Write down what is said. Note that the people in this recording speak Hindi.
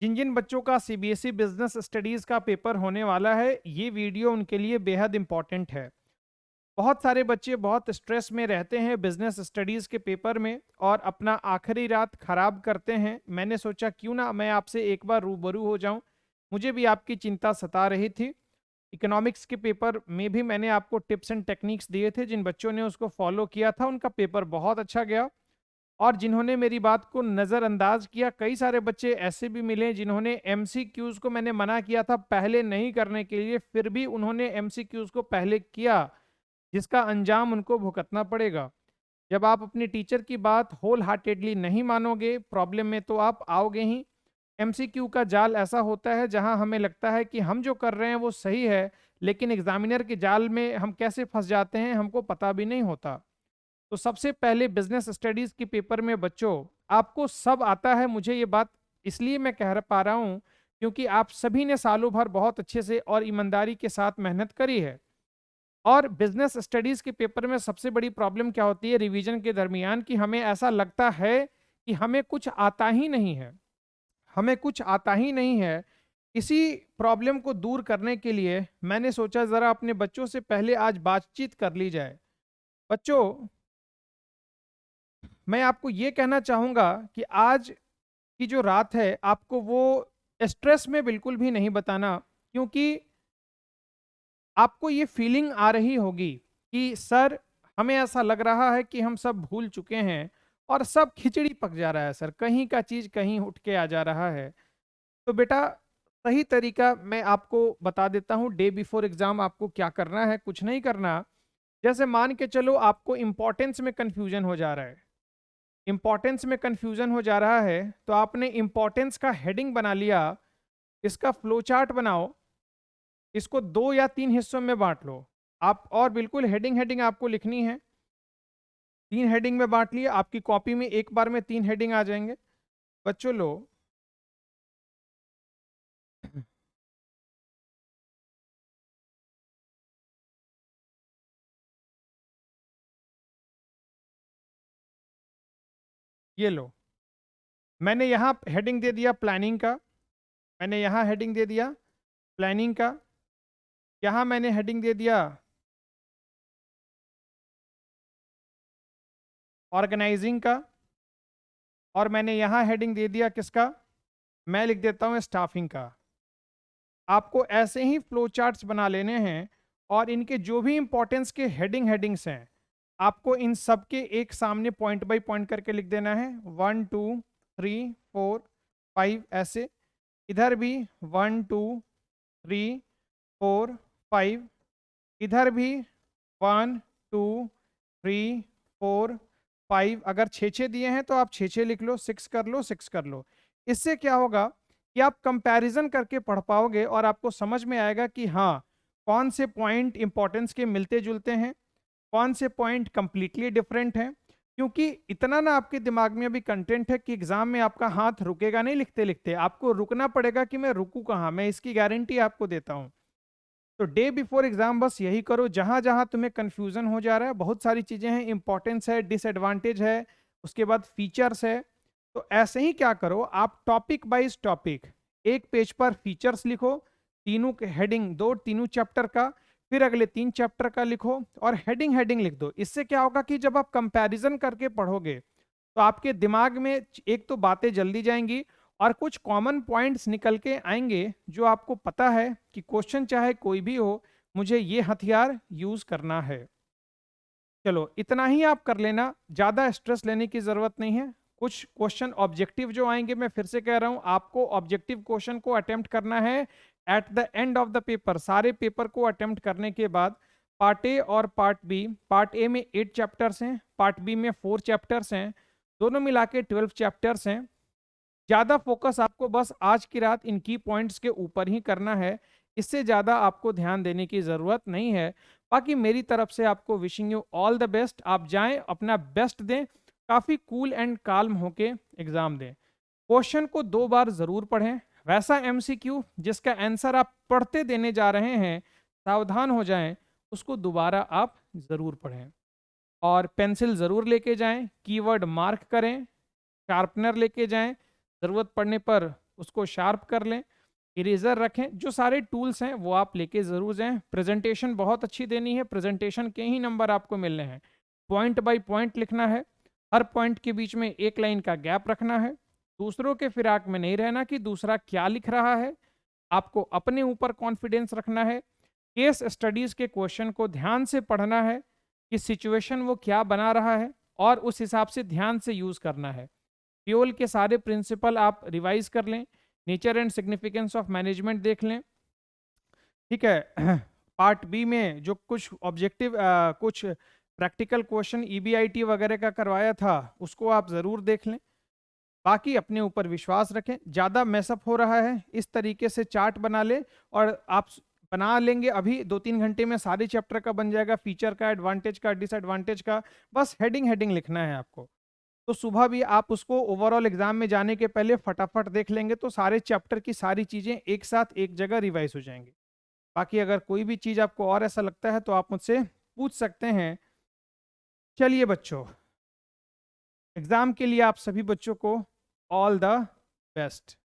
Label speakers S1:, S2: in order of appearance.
S1: जिन जिन बच्चों का सीबीएसई बिजनेस स्टडीज का पेपर होने वाला है, ये वीडियो उनके लिए बेहद इंपॉर्टेंट है। बहुत सारे बच्चे बहुत स्ट्रेस में रहते हैं बिजनेस स्टडीज के पेपर में और अपना आखिरी रात खराब करते हैं। मैंने सोचा क्यों ना मैं आपसे एक बार रूबरू हो जाऊं। मुझे भी आपकी चिंता सता रही थी। इकोनॉमिक्स के पेपर में भी मैंने आपको टिप्स एंड टेक्निक्स दिए थे, जिन बच्चों ने उसको फॉलो किया था उनका पेपर बहुत अच्छा गया। और जिन्होंने मेरी बात को नज़रअंदाज किया, कई सारे बच्चे ऐसे भी मिले जिन्होंने एमसीक्यूज को मैंने मना किया था पहले नहीं करने के लिए, फिर भी उन्होंने एमसीक्यूज को पहले किया, जिसका अंजाम उनको भुगतना पड़ेगा। जब आप अपनी टीचर की बात होल हार्टेडली नहीं मानोगे, प्रॉब्लम में तो आप आओगे ही। एमसीक्यू का जाल ऐसा होता है जहां हमें लगता है कि हम जो कर रहे हैं वो सही है, लेकिन एग्जामिनर के जाल में हम कैसे फंस जाते हैं हमको पता भी नहीं होता। तो सबसे पहले बिजनेस स्टडीज के पेपर में बच्चों, आपको सब आता है। मुझे ये बात इसलिए मैं कह पा रहा हूं क्योंकि आप सभी ने सालों भर बहुत अच्छे से और ईमानदारी के साथ मेहनत करी है। और बिजनेस स्टडीज के पेपर में सबसे बड़ी प्रॉब्लम क्या होती है रिवीजन के दरमियान, कि हमें ऐसा लगता है कि हमें कुछ आता ही नहीं है। हमें कुछ आता ही नहीं है। इसी प्रॉब्लम को दूर करने के लिए मैंने सोचा जरा अपने बच्चों से पहले आज बातचीत कर ली जाए। बच्चों, मैं आपको ये कहना चाहूँगा कि आज की जो रात है आपको वो स्ट्रेस में बिल्कुल भी नहीं बताना, क्योंकि आपको ये फीलिंग आ रही होगी कि सर, हमें ऐसा लग रहा है कि हम सब भूल चुके हैं और सब खिचड़ी पक जा रहा है सर, कहीं का चीज़ कहीं उठ के आ जा रहा है। तो बेटा, सही तरीका मैं आपको बता देता हूँ। डे बिफोर एग्जाम आपको क्या करना है, कुछ नहीं करना। जैसे मान के चलो आपको इंपॉर्टेंस में कंफ्यूजन हो जा रहा है, इंपॉर्टेंस में कंफ्यूजन हो जा रहा है, तो आपने इंपॉर्टेंस का हेडिंग बना लिया, इसका फ्लो चार्ट बनाओ, इसको 2 या 3 हिस्सों में बांट लो आप, और बिल्कुल हेडिंग हेडिंग आपको लिखनी है। 3 हेडिंग में बांट लिया, आपकी कॉपी में एक बार में 3 हेडिंग आ जाएंगे। बच्चों लो, ये लो, मैंने यहाँ हेडिंग दे दिया प्लानिंग का, मैंने यहाँ हेडिंग दे दिया प्लानिंग का, यहाँ मैंने हेडिंग दे दिया ऑर्गेनाइजिंग का, और मैंने यहाँ हेडिंग दे दिया किसका, मैं लिख देता हूँ स्टाफिंग का। आपको ऐसे ही फ्लो चार्ट्स बना लेने हैं और इनके जो भी इंपॉर्टेंस के हेडिंग्स हैं, आपको इन सब के एक सामने पॉइंट बाय पॉइंट करके लिख देना है। 1 2 3 4 5 ऐसे, इधर भी 1 2 3 4 5, इधर भी 1 2 3 4 5। अगर 6 दिए हैं तो आप 6 लिख लो, 6 कर लो, 6 कर लो। इससे क्या होगा कि आप कंपैरिजन करके पढ़ पाओगे और आपको समझ में आएगा कि हाँ, कौन से पॉइंट इंपॉर्टेंस के मिलते जुलते हैं, कौन से पॉइंट कंप्लीटली डिफरेंट हैं। क्योंकि इतना ना आपके दिमाग में अभी कंटेंट है कि एग्जाम में आपका हाथ रुकेगा नहीं, लिखते लिखते आपको रुकना पड़ेगा कि मैं रुकू कहाँ, मैं इसकी गारंटी आपको देता हूँ। तो डे बिफोर एग्जाम बस यही करो, जहां जहां तुम्हें कंफ्यूजन हो जा रहा है, बहुत सारी चीजें हैं, इंपॉर्टेंस है, डिसएडवांटेज है, उसके बाद फीचर्स है। तो ऐसे ही क्या करो, आप टॉपिक वाइज टॉपिक एक पेज पर फीचर्स लिखो, तीनों के हेडिंग दो, तीनों चैप्टर का, फिर अगले 3 चैप्टर का लिखो और हेडिंग हेडिंग लिख दो। इससे क्या होगा कि जब आप कंपैरिजन करके पढ़ोगे तो आपके दिमाग में एक तो बातें जल्दी जाएंगी और कुछ कॉमन पॉइंट्स निकल के आएंगे, जो आपको पता है कि क्वेश्चन चाहे कोई भी हो, मुझे ये हथियार यूज करना है। चलो इतना ही आप कर लेना, ज्यादा स्ट्रेस लेने की जरूरत नहीं है। कुछ क्वेश्चन ऑब्जेक्टिव जो आएंगे, मैं फिर से कह रहा हूं, आपको ऑब्जेक्टिव क्वेश्चन को अटेम्प्ट करना है at the end of the paper. सारे पेपर को अटेम्प्ट करने के बाद पार्ट ए और पार्ट बी, पार्ट ए में 8 चैप्टर्स हैं, पार्ट बी में 4 चैप्टर्स हैं, दोनों मिला के 12 चैप्टर्स हैं। ज्यादा फोकस आपको बस आज की रात इन की पॉइंट्स के ऊपर ही करना है, इससे ज्यादा आपको ध्यान देने की जरूरत नहीं है। बाकी मेरी तरफ से आपको wishing you all the best. आप जाएं, अपना बेस्ट दें, काफी कूल एंड काल्म होके एग्जाम दें। क्वेश्चन को 2 बार जरूर पढ़ें, वैसा एमसीक्यू जिसका आंसर आप पढ़ते देने जा रहे हैं, सावधान हो जाएं, उसको दोबारा आप जरूर पढ़ें। और पेंसिल जरूर लेके जाएं, कीवर्ड मार्क करें, शार्पनर लेके जाएं, जरूरत पड़ने पर उसको शार्प कर लें, इरेजर रखें, जो सारे टूल्स हैं वो आप लेके ज़रूर जाएं। प्रेजेंटेशन बहुत अच्छी देनी है, प्रेजेंटेशन के ही नंबर आपको मिलने हैं। पॉइंट बाय पॉइंट लिखना है, हर पॉइंट के बीच में एक लाइन का गैप रखना है, दूसरों के फिराक में नहीं रहना कि दूसरा क्या लिख रहा है, आपको अपने ऊपर कॉन्फिडेंस रखना है, केस स्टडीज के क्वेश्चन को ध्यान से पढ़ना है कि सिचुएशन वो क्या बना रहा है और उस हिसाब से ध्यान से यूज करना है। फ्यूल के सारे प्रिंसिपल आप रिवाइज कर लें, nature and significance of management देख लें, ठीक है। पार्ट बी में जो कुछ ऑब्जेक्टिव कुछ प्रैक्टिकल क्वेश्चन ईबीआईटी वगैरह का करवाया था उसको आप ज़रूर देख लें। बाकी अपने ऊपर विश्वास रखें, ज़्यादा मैसअप हो रहा है इस तरीके से चार्ट बना ले और आप बना लेंगे, अभी 2-3 घंटे में सारे चैप्टर का बन जाएगा, फीचर का, एडवांटेज का, डिसएडवांटेज का, बस हेडिंग हेडिंग लिखना है आपको। तो सुबह भी आप उसको ओवरऑल एग्जाम में जाने के पहले फटाफट देख लेंगे तो सारे चैप्टर की सारी चीज़ें एक साथ एक जगह रिवाइज हो जाएंगी। बाकी अगर कोई भी चीज़ आपको और ऐसा लगता है तो आप मुझसे पूछ सकते हैं। चलिए बच्चों, एग्जाम के लिए आप सभी बच्चों को ऑल द बेस्ट।